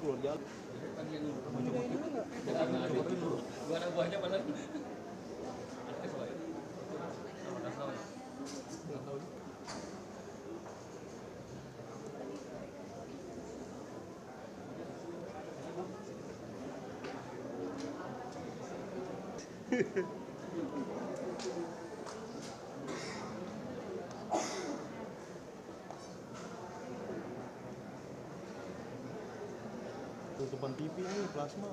keluar jalan. Buah buahnya mana? Tutupan TV nih plasma.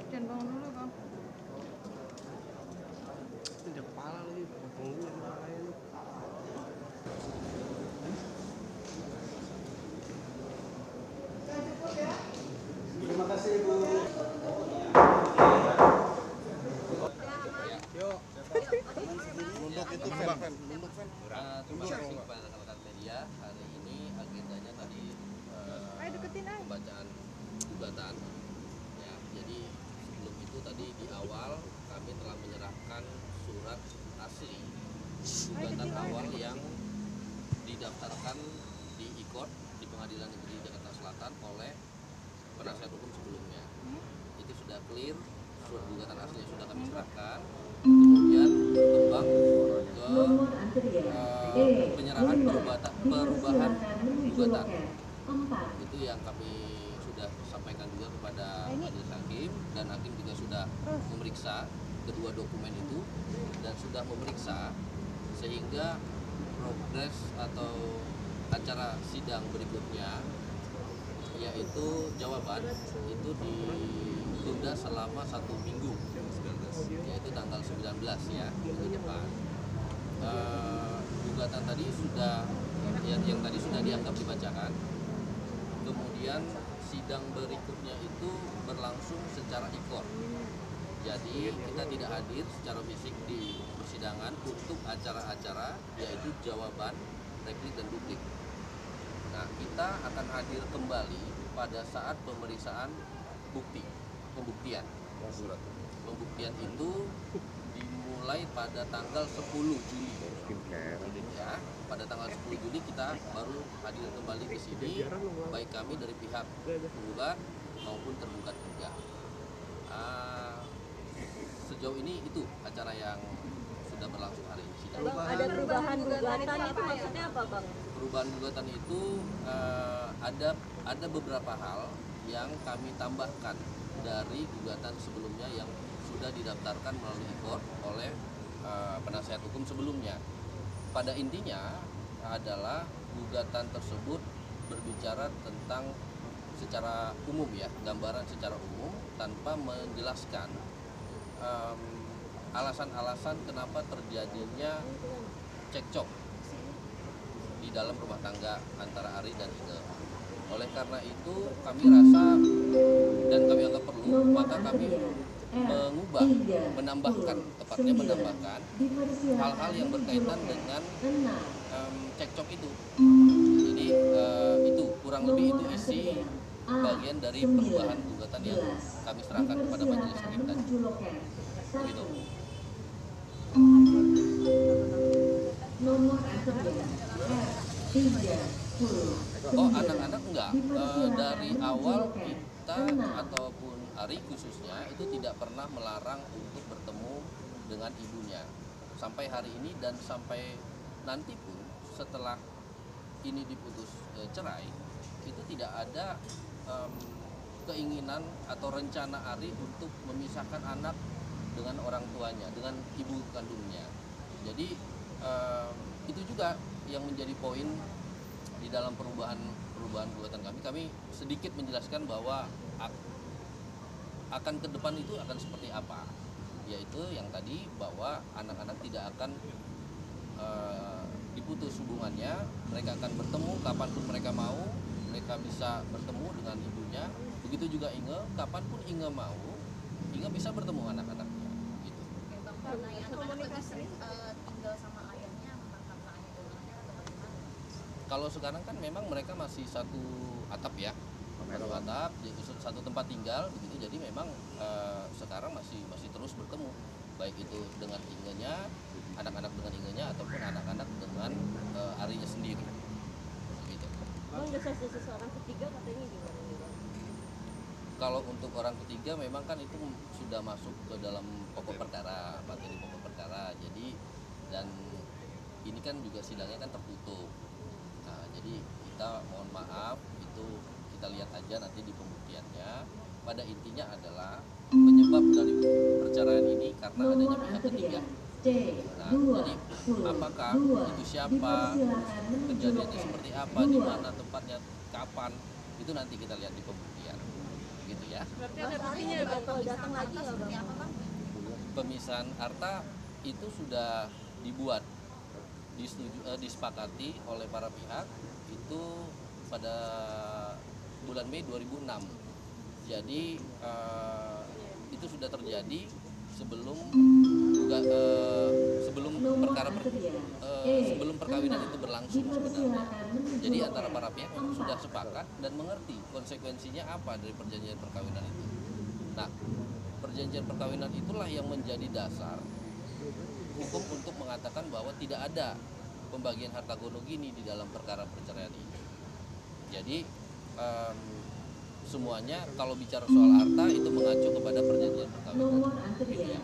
Jangan bangun dulu bang. Ini kepala lagi, potong dulu kepalanya nih. Terima kasih Ibu. Yuk. Nunduk itu fan. Nunduk fan. Terima kasih kepada rekan-rekan media. Hari ini agendanya tadi pembacaan gugatan. Ya, jadi sebelum itu tadi di awal kami telah menyerahkan surat asli gugatan awal yang didaftarkan di ICOT di Pengadilan Negeri Jakarta Selatan oleh penasihat hukum sebelumnya. Itu sudah clear, surat gugatan asli sudah kami serahkan. Kemudian berkembang ke penyerahan perubahan gugatan. Itu yang kami sudah sampaikan juga kepada majelis hakim, dan hakim juga sudah memeriksa kedua dokumen itu dan sudah memeriksa, sehingga progres atau acara sidang berikutnya yaitu jawaban itu ditunda selama 1 minggu, yaitu tanggal 19 ya, minggu depan. Gugatan tadi sudah yang tadi sudah dianggap dibacakan. Kemudian sidang berikutnya itu berlangsung secara e-court. Jadi kita tidak hadir secara fisik di persidangan untuk acara-acara yaitu jawaban, replik dan duplik. Nah, kita akan hadir kembali pada saat pemeriksaan pembuktian. Pembuktian itu dimulai pada tanggal 10 Juli. Ya, pada tanggal 10 Juli kita baru hadir kembali ke sini, baik kami dari pihak penggugat maupun tergugat juga. Sejauh ini itu acara yang sudah berlangsung hari ini. Ada perubahan gugatan itu maksudnya apa bang? Perubahan gugatan itu ada beberapa hal yang kami tambahkan dari gugatan sebelumnya yang sudah didaftarkan melalui court oleh penasihat hukum sebelumnya. Pada intinya adalah gugatan tersebut berbicara tentang secara umum ya, gambaran secara umum tanpa menjelaskan alasan-alasan kenapa terjadinya cekcok di dalam rumah tangga antara Ari dan Ine. Oleh karena itu kami rasa dan kami anggap perlu, maka kami menambahkan hal-hal yang berkaitan dengan cekcok itu. Jadi itu kurang lebih itu isi bagian dari perubahan gugatan yang kami serahkan kepada majelis hakim tadi. Begitu. Oh, anak-anak enggak. Dari awal kita ataupun Ari khususnya itu tidak pernah melarang untuk bertemu dengan ibunya sampai hari ini, dan sampai nanti pun setelah ini diputus cerai itu tidak ada keinginan atau rencana Ari untuk memisahkan anak dengan orang tuanya, dengan ibu kandungnya. Jadi itu juga yang menjadi poin di dalam perubahan gugatan kami. Kami sedikit menjelaskan bahwa akan ke depan itu akan seperti apa, yaitu yang tadi bahwa anak-anak tidak akan diputus hubungannya, mereka akan bertemu kapanpun mereka mau, mereka bisa bertemu dengan ibunya. Begitu juga Inge, kapanpun Inge mau, Inge bisa bertemu anak-anaknya. Gitu. Komunikasi tinggal sama ayahnya, karena ayahnya Kalau sekarang kan memang mereka masih satu atap ya, satu atap, satu tempat tinggal begitu. Jadi memang sekarang masih terus bertemu. baik itu dengan ingenya, anak-anak dengan ingenya ataupun anak-anak dengan arinya sendiri. Gitu. Bang, desas-desus orang ketiga katanya gimana nih Bang? Kalau untuk orang ketiga memang kan itu sudah masuk ke dalam pokok perkara, materi pokok perkara. Jadi dan ini kan juga sidangnya kan tertutup. Nah, jadi kita mohon maaf itu kita lihat aja nanti di pembuktiannya. Pada intinya adalah penyebab dari perceraian ini karena adanya pihak ketiga. Nah, jadi apakah itu siapa, kejadiannya seperti apa, di mana tempatnya, kapan, itu nanti kita lihat di pembuktian. Gitu ya. Berarti ada buktinya ya Bang? Kalau datang lagi ya Bang? Pemisahan harta itu sudah dibuat, disepakati oleh para pihak itu pada bulan Mei 2006. Jadi itu sudah terjadi sebelum sebelum perkawinan itu berlangsung sebenarnya. Jadi antara para pihak memang sudah sepakat dan mengerti konsekuensinya apa dari perjanjian perkawinan itu. Nah, perjanjian perkawinan itulah yang menjadi dasar hukum untuk mengatakan bahwa tidak ada pembagian harta gono gini di dalam perkara perceraian ini. Jadi semuanya kalau bicara soal harta itu mengacu kepada perjanjian perkawinan. Gitu ya.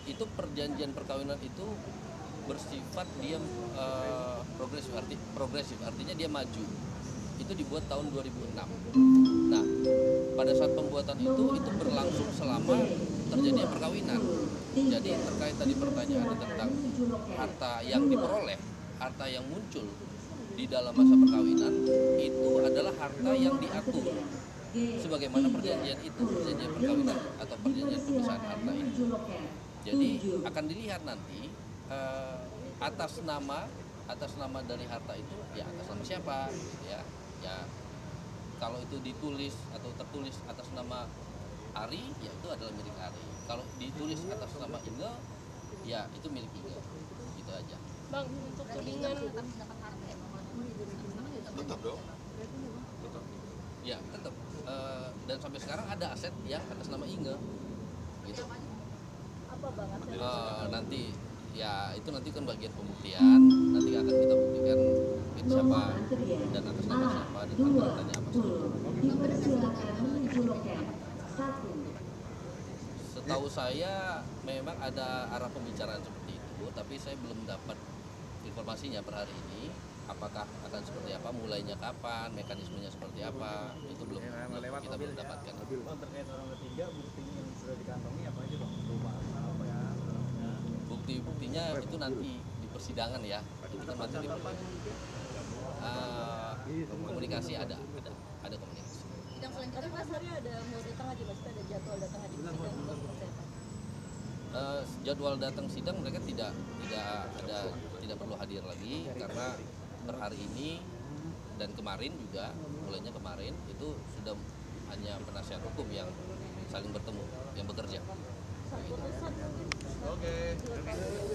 Itu perjanjian perkawinan itu bersifat dia progresif, artinya dia maju. Itu dibuat tahun 2006. Nah, pada saat pembuatan itu berlangsung selama terjadinya perkawinan. Jadi terkait tadi pertanyaan tentang harta yang diperoleh, harta yang muncul di dalam masa perkawinan itu adalah harta yang diatur sebagaimana perjanjian itu, perjanjian perkawinan atau perjanjian pemisahan harta ini. Jadi akan dilihat nanti atas nama dari harta itu ya atas nama siapa gitu ya. Ya kalau itu ditulis atau tertulis atas nama Ari ya itu adalah milik Ari. Kalau ditulis atas nama Inge ya itu milik Inge. Gitu aja. Bang, untuk tudingan Tetap dong. Ya tetap dan sampai sekarang ada aset yang atas nama Inge gitu. Apa Bang aset? Nanti ya itu nanti kan bagian pembuktian, nanti akan kita buktikan itu siapa dan atas nama siapa dan hartanya apa saja. Setahu saya memang ada arah pembicaraan seperti itu, tapi saya belum dapat informasinya per hari ini. Apakah akan seperti apa, mulainya kapan, mekanismenya seperti apa, itu belum kita belum dapatkan. Bang, terkait orang ketiga, buktinya yang sudah dikantongi apa aja Bang? Rumah apa ya? Bukti-buktinya itu nanti di persidangan ya. Itu kan materi komunikasi ada komunikasi. Tapi Mas Hari ada mau datang aja Mas, ada jadwal datang aja sidang atau seperti apa? Jadwal datang sidang mereka tidak perlu hadir lagi karena per hari ini dan kemarin juga mulainya kemarin itu sudah hanya penasihat hukum yang saling bertemu yang bekerja.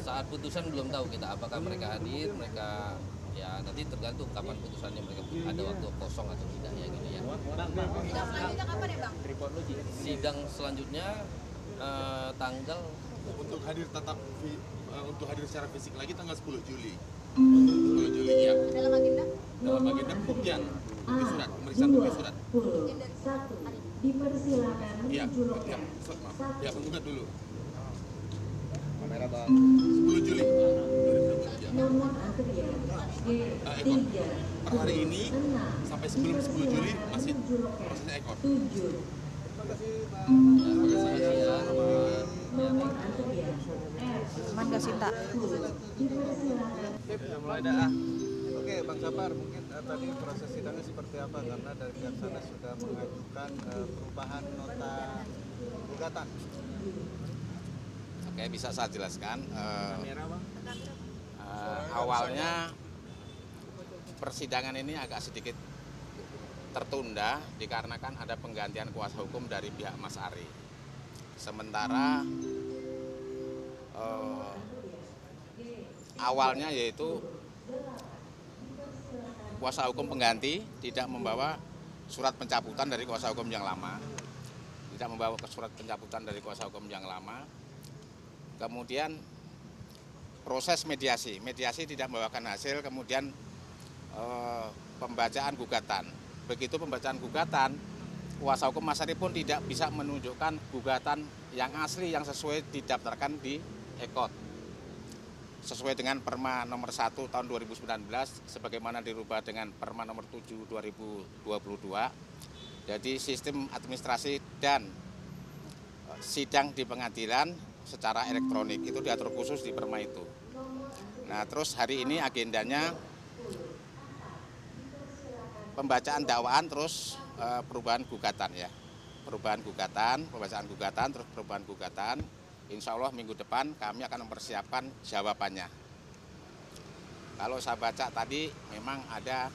Saat putusan belum tahu kita apakah mereka hadir, mereka ya nanti tergantung kapan putusannya, mereka ada waktu kosong atau tidak ya gitu ya. Sidang selanjutnya kapan ya Bang? Sidang selanjutnya tanggal Untuk hadir secara fisik lagi tanggal 10 Juli. 10 Juli ya. Dalam agenda? Dalam agenda pembuktian, bukti surat, pemeriksaan bukti surat. Dipersilakan Iya, menunjukkan ya penggugat dulu. Kamera Bang. 10 Juli 2023. nomor antrian Ekor. Per hari ini sampai sebelum 10 Juli masih prosesnya ekor. 7 terima kasih ya. nomor antrian Mangga Sinta. dipersilakan. Oke, mulai dah. Oke, Bang Sapar, mungkin tadi proses sidangnya seperti apa? Karena dari pihak sana sudah mengajukan perubahan nota gugatan. Oke, bisa saya jelaskan. Kamera Bang. Awalnya persidangan ini agak sedikit tertunda dikarenakan ada penggantian kuasa hukum dari pihak Mas Ari. Sementara awalnya yaitu kuasa hukum pengganti tidak membawa surat pencabutan dari kuasa hukum yang lama. Tidak membawa surat pencabutan dari kuasa hukum yang lama. Kemudian proses mediasi tidak membawakan hasil, kemudian pembacaan gugatan. Begitu pembacaan gugatan, kuasa hukum Mas Ari pun tidak bisa menunjukkan gugatan yang asli yang sesuai didaftarkan di EKOT. Sesuai dengan Perma nomor 1 tahun 2019 sebagaimana dirubah dengan Perma nomor 7 2022. Jadi sistem administrasi dan sidang di pengadilan secara elektronik itu diatur khusus di Perma itu. Nah, terus hari ini agendanya pembacaan dakwaan terus perubahan gugatan ya. Perubahan gugatan, pembacaan gugatan, terus perubahan gugatan. Insya Allah minggu depan kami akan mempersiapkan jawabannya. Kalau saya baca tadi memang ada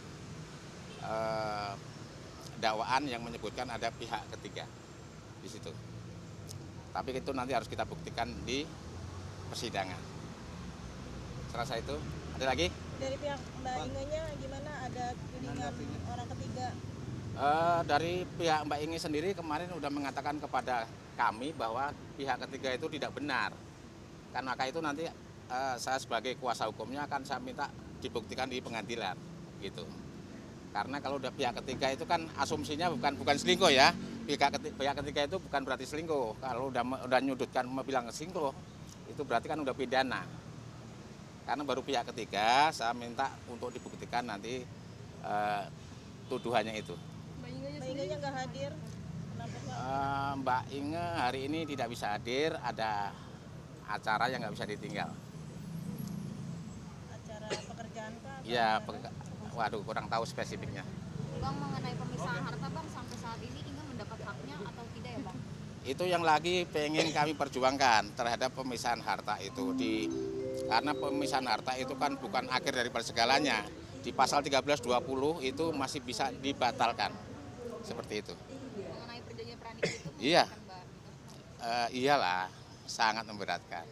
dakwaan yang menyebutkan ada pihak ketiga di situ. Tapi itu nanti harus kita buktikan di persidangan. Serasa itu. Ada lagi? Dari pihak Mbak Inge-nya gimana, ada tudingan orang ketiga? Dari pihak Mbak Inge sendiri kemarin sudah mengatakan kepada kami bahwa pihak ketiga itu tidak benar. Karena maka itu nanti saya sebagai kuasa hukumnya akan saya minta dibuktikan di pengadilan gitu. Karena kalau udah pihak ketiga itu kan asumsinya bukan selingkuh ya. Pihak ketiga itu bukan berarti selingkuh. Kalau udah nyudutkan bilang selingkuh, itu berarti kan udah pidana. Karena baru pihak ketiga, saya minta untuk dibuktikan nanti tuduhannya itu. Mbak Inge-nya nggak hadir? Kenapa Pak? Mbak Inge hari ini tidak bisa hadir, ada acara yang nggak bisa ditinggal. Acara pekerjaan Pak? Iya, waduh kurang tahu spesifiknya. Bang, mengenai pemisahan harta Bang, sampai saat ini Inge mendapat haknya atau tidak ya Bang? Itu yang lagi pengen kami perjuangkan terhadap pemisahan harta itu karena pemisahan harta itu kan bukan akhir dari segalanya. Di pasal 1320 itu masih bisa dibatalkan. Seperti itu. Mengenai perjanjian pernikah itu Iya. Mbak? Iyalah, sangat memberatkan.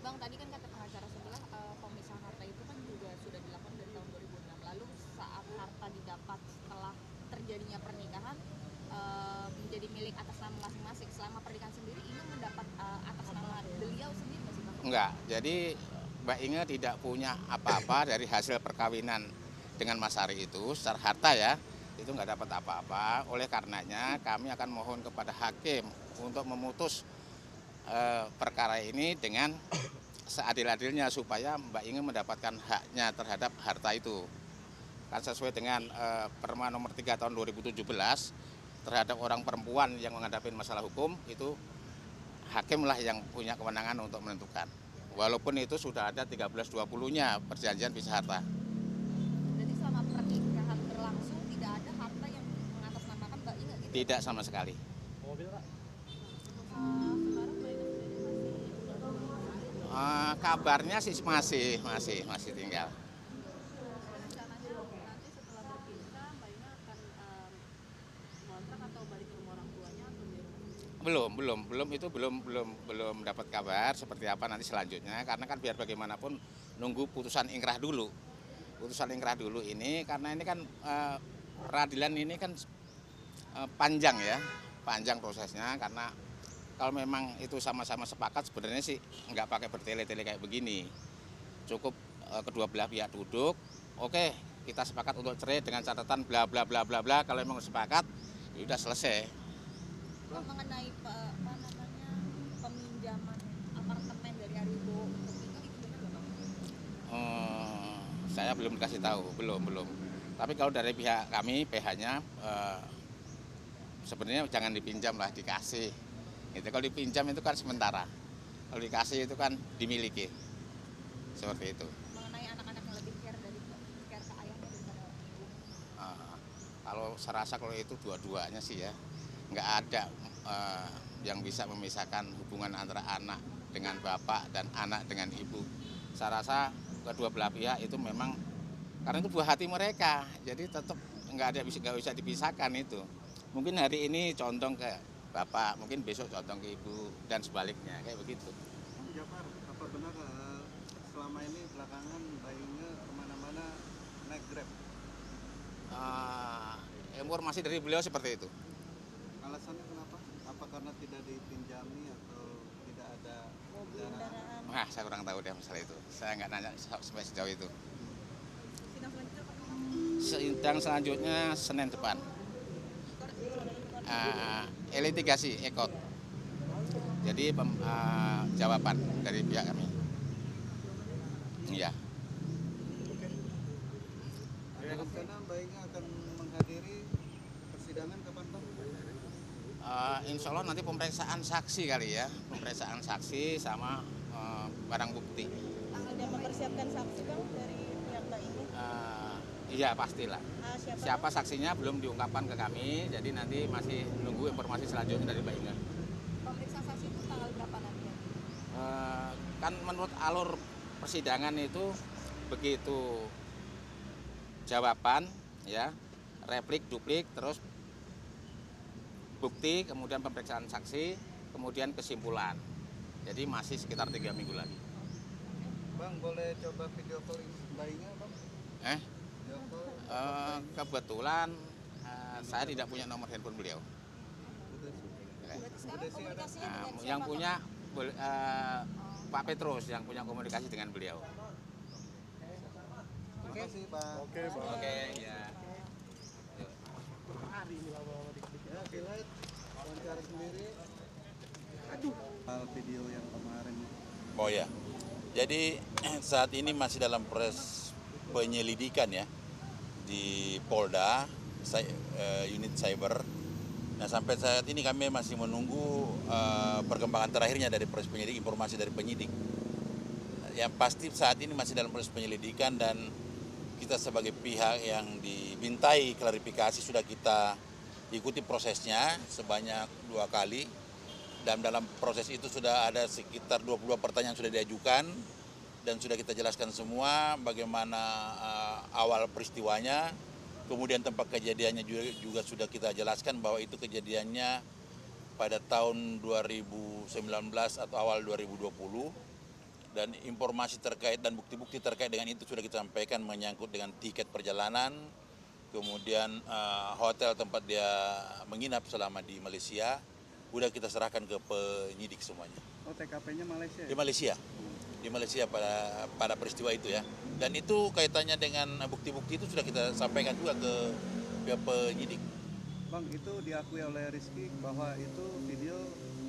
Bang, tadi kan kata pengacara sebelah pemisahan harta itu kan juga sudah dilakukan dari tahun 2006. Lalu saat harta didapat setelah terjadinya pernikahan menjadi milik atas nama masing-masing. Selama pernikahan sendiri Inge mendapat atas nama beliau sendiri nggak sih Bang? Enggak, jadi Mbak Inge tidak punya apa-apa dari hasil perkawinan dengan Mas Ari itu secara harta ya, itu nggak dapat apa-apa. Oleh karenanya kami akan mohon kepada hakim untuk memutus perkara ini dengan seadil-adilnya supaya Mbak Inge mendapatkan haknya terhadap harta itu. Kan sesuai dengan Perma nomor 3 tahun 2017 terhadap orang perempuan yang menghadapi masalah hukum itu hakimlah yang punya kewenangan untuk menentukan. Walaupun itu sudah ada 1320-nya perjanjian pisah harta. Jadi selama pernikahan berlangsung tidak ada harta yang mengatasnamakan Mbak Inge gitu? Tidak sama sekali. Sekarang Mbak Inge sendiri Kabarnya sih masih tinggal. rencananya nanti setelah berpisah Mbak Inge akan ngontrak atau balik ke rumah orang tuanya atau di rumah? Belum dapat kabar seperti apa nanti selanjutnya karena kan biar bagaimanapun nunggu putusan ingkrah dulu. Putusan ingkrah dulu ini karena ini kan peradilan ini kan panjang prosesnya karena kalau memang itu sama-sama sepakat sebenarnya sih nggak pakai bertele-tele kayak begini. Cukup kedua belah pihak duduk, oke, kita sepakat untuk cerai dengan catatan bla bla bla bla bla, kalau memang sepakat ya udah selesai. Mengenai peminjaman apartemen dari Aribo untuk Inge itu benar nggak Bang? Saya belum dikasih tahu, belum. Tapi kalau dari pihak kami, PH-nya sebenarnya jangan dipinjam lah, dikasih. Gitu. Kalau dipinjam itu kan sementara, kalau dikasih itu kan dimiliki, seperti itu. Mengenai anak-anak yang lebih care ke ayahnya daripada ibu. Kalau saya rasa kalau itu dua-duanya sih ya, nggak ada yang bisa memisahkan hubungan antara anak dengan bapak dan anak dengan ibu. Saya rasa kedua belah pihak itu memang karena itu buah hati mereka, jadi tetap nggak bisa dipisahkan itu. Mungkin hari ini condong ke bapak, mungkin besok condong ke ibu dan sebaliknya kayak begitu. Bang Japar, apa benar selama ini belakangan Mbak Inge kemana-mana naik Grab? informasi dari beliau seperti itu. Alasannya kenapa? Apa karena tidak dipinjami atau tidak ada kendaraan? Wah, saya kurang tahu deh masalah itu. Saya nggak nanya sampai sejauh itu. Sidang selanjutnya kapan? Sidang selanjutnya Senin depan. Litigasi ekot. Jadi jawaban dari pihak kami. Iya. Rencana Mbak Inga akan menghadiri persidangan kapan Bang? Insya Allah nanti pemeriksaan saksi kali ya, pemeriksaan saksi sama barang bukti. Sudah mempersiapkan saksi Bang dari pihak Mbak Inga? Iya pastilah. Siapa? Siapa saksinya belum diungkapkan ke kami, jadi nanti masih nunggu informasi selanjutnya dari Mbak Inga. Pemeriksaan saksi itu tanggal berapa nanti? Kan menurut alur persidangan itu begitu jawaban, ya, replik, duplik, terus bukti, kemudian pemeriksaan saksi, kemudian kesimpulan. Jadi masih sekitar 3 minggu lagi. Bang, boleh coba video call Mbak Inga Bang? Video call? Kebetulan saya tidak punya nomor handphone beliau. Berarti sekarang komunikasinya dengan siapa? Yang punya Pak Petrus yang punya komunikasi dengan beliau. Terima kasih Bang. Oke, ya. Ya, Kilat, wawancara sendiri. Hal video yang kemarin. Oh ya, jadi saat ini masih dalam proses penyelidikan ya di Polda, unit cyber. Nah sampai saat ini kami masih menunggu perkembangan terakhirnya dari proses penyelidik, informasi dari penyidik. Yang pasti saat ini masih dalam proses penyelidikan dan kita sebagai pihak yang dimintai klarifikasi sudah kita ikuti prosesnya sebanyak 2 kali. Dan dalam proses itu sudah ada sekitar 22 pertanyaan sudah diajukan dan sudah kita jelaskan semua bagaimana awal peristiwanya. Kemudian tempat kejadiannya juga sudah kita jelaskan bahwa itu kejadiannya pada tahun 2019 atau awal 2020. Dan informasi terkait dan bukti-bukti terkait dengan itu sudah kita sampaikan menyangkut dengan tiket perjalanan, kemudian hotel tempat dia menginap selama di Malaysia, udah kita serahkan ke penyidik semuanya. Oh, TKP-nya Malaysia? Di Malaysia. Di Malaysia pada peristiwa itu ya. Dan itu kaitannya dengan bukti-bukti itu sudah kita sampaikan juga ke pihak penyidik. Bang, itu diakui oleh Rizky bahwa itu video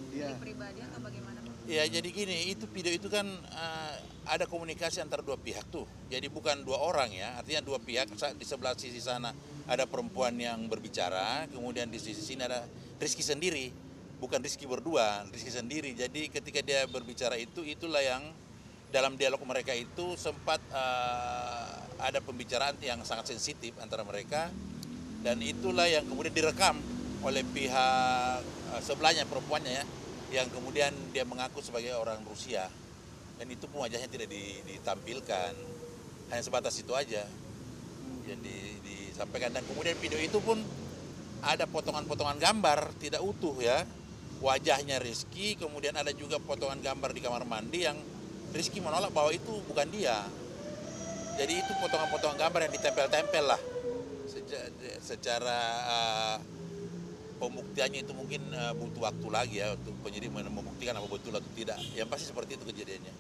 dia. Pribadi atau bagaimana? Ya jadi gini, itu video itu kan ada komunikasi antara 2 pihak tuh. Jadi bukan 2 orang ya, artinya 2 pihak. Di sebelah sisi sana ada perempuan yang berbicara, kemudian di sisi sini ada Rizky sendiri. Bukan Rizky berdua, Rizky sendiri. Jadi ketika dia berbicara itulah yang dalam dialog mereka itu sempat ada pembicaraan yang sangat sensitif antara mereka. Dan itulah yang kemudian direkam oleh pihak sebelahnya, perempuannya ya, yang kemudian dia mengaku sebagai orang Rusia. Dan itu pun wajahnya tidak ditampilkan, hanya sebatas itu aja yang disampaikan. Dan kemudian video itu pun ada potongan-potongan gambar tidak utuh ya, wajahnya Rizky, kemudian ada juga potongan gambar di kamar mandi yang Rizky menolak bahwa itu bukan dia. Jadi itu potongan-potongan gambar yang ditempel-tempel lah. Secara pembuktiannya itu mungkin butuh waktu lagi ya untuk penyidik membuktikan apa betul atau tidak. Yang pasti seperti itu kejadiannya.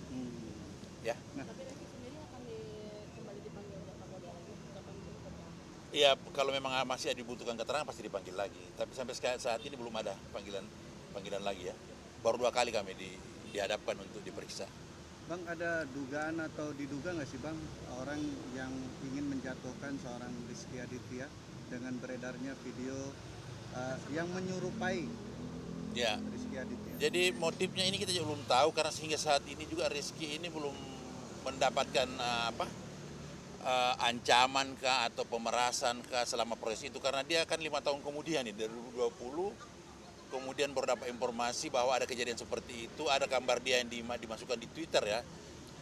Ya. Tapi Rizky sendiri akan kembali dipanggil Kapolda lagi? Iya, kalau memang masih dibutuhkan keterangan pasti dipanggil lagi. Tapi sampai saat ini belum ada panggilan lagi ya. Baru 2 kali kami dihadapkan untuk diperiksa. Bang, ada dugaan atau diduga nggak sih Bang orang yang ingin menjatuhkan seorang Rizky Aditya dengan beredarnya video yang menyerupai Ya. Rizky Aditya? Jadi motifnya ini kita juga belum tahu karena sehingga saat ini juga Rizky ini belum mendapatkan ancaman kah atau pemerasan kah selama proses itu, karena dia kan 5 tahun kemudian nih dari 2020 kemudian baru dapat informasi bahwa ada kejadian seperti itu, ada gambar dia yang dimasukkan di Twitter ya,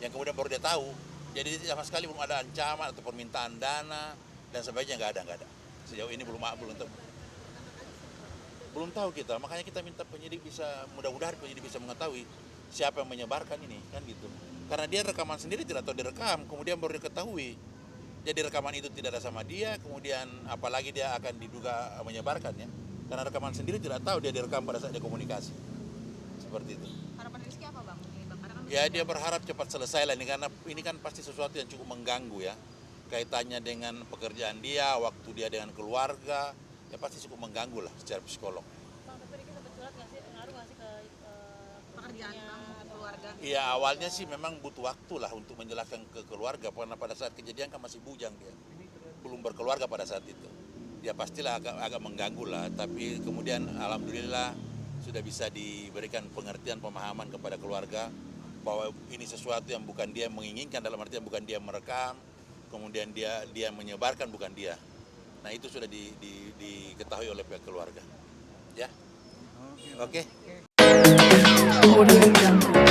yang kemudian baru dia tahu. Jadi sama sekali belum ada ancaman atau permintaan dana dan sebagainya, nggak ada. Sejauh ini belum tahu kita, makanya kita minta penyidik mudah-mudahan penyidik bisa mengetahui siapa yang menyebarkan ini kan gitu. Karena dia rekaman sendiri tidak tahu direkam, kemudian baru diketahui jadi rekaman itu tidak ada sama dia, kemudian apalagi dia akan diduga menyebarkan ya. Karena rekaman sendiri tidak tahu dia direkam pada saat dia komunikasi. Seperti itu. Harapan Rizky apa bang? Ini, bang? Karena kan Ya dia berharap cepat selesai lah ini, karena ini kan pasti sesuatu yang cukup mengganggu ya. Kaitannya dengan pekerjaan dia, waktu dia dengan keluarga, ya pasti cukup mengganggu lah secara psikolog. Bang, tapi Ricky sempat curhat nggak sih, ngaruh nggak sih ke pekerjaan bang, keluarga. Iya awalnya sih memang butuh waktu lah untuk menjelaskan ke keluarga, karena pada saat kejadian kan masih bujang dia, belum berkeluarga pada saat itu. Ya pastilah agak mengganggu lah, tapi kemudian alhamdulillah sudah bisa diberikan pengertian, pemahaman kepada keluarga bahwa ini sesuatu yang bukan dia menginginkan, dalam artian bukan dia merekam, kemudian dia menyebarkan, bukan dia. Nah itu sudah diketahui oleh pihak keluarga. Ya, oke. Audio Jungle.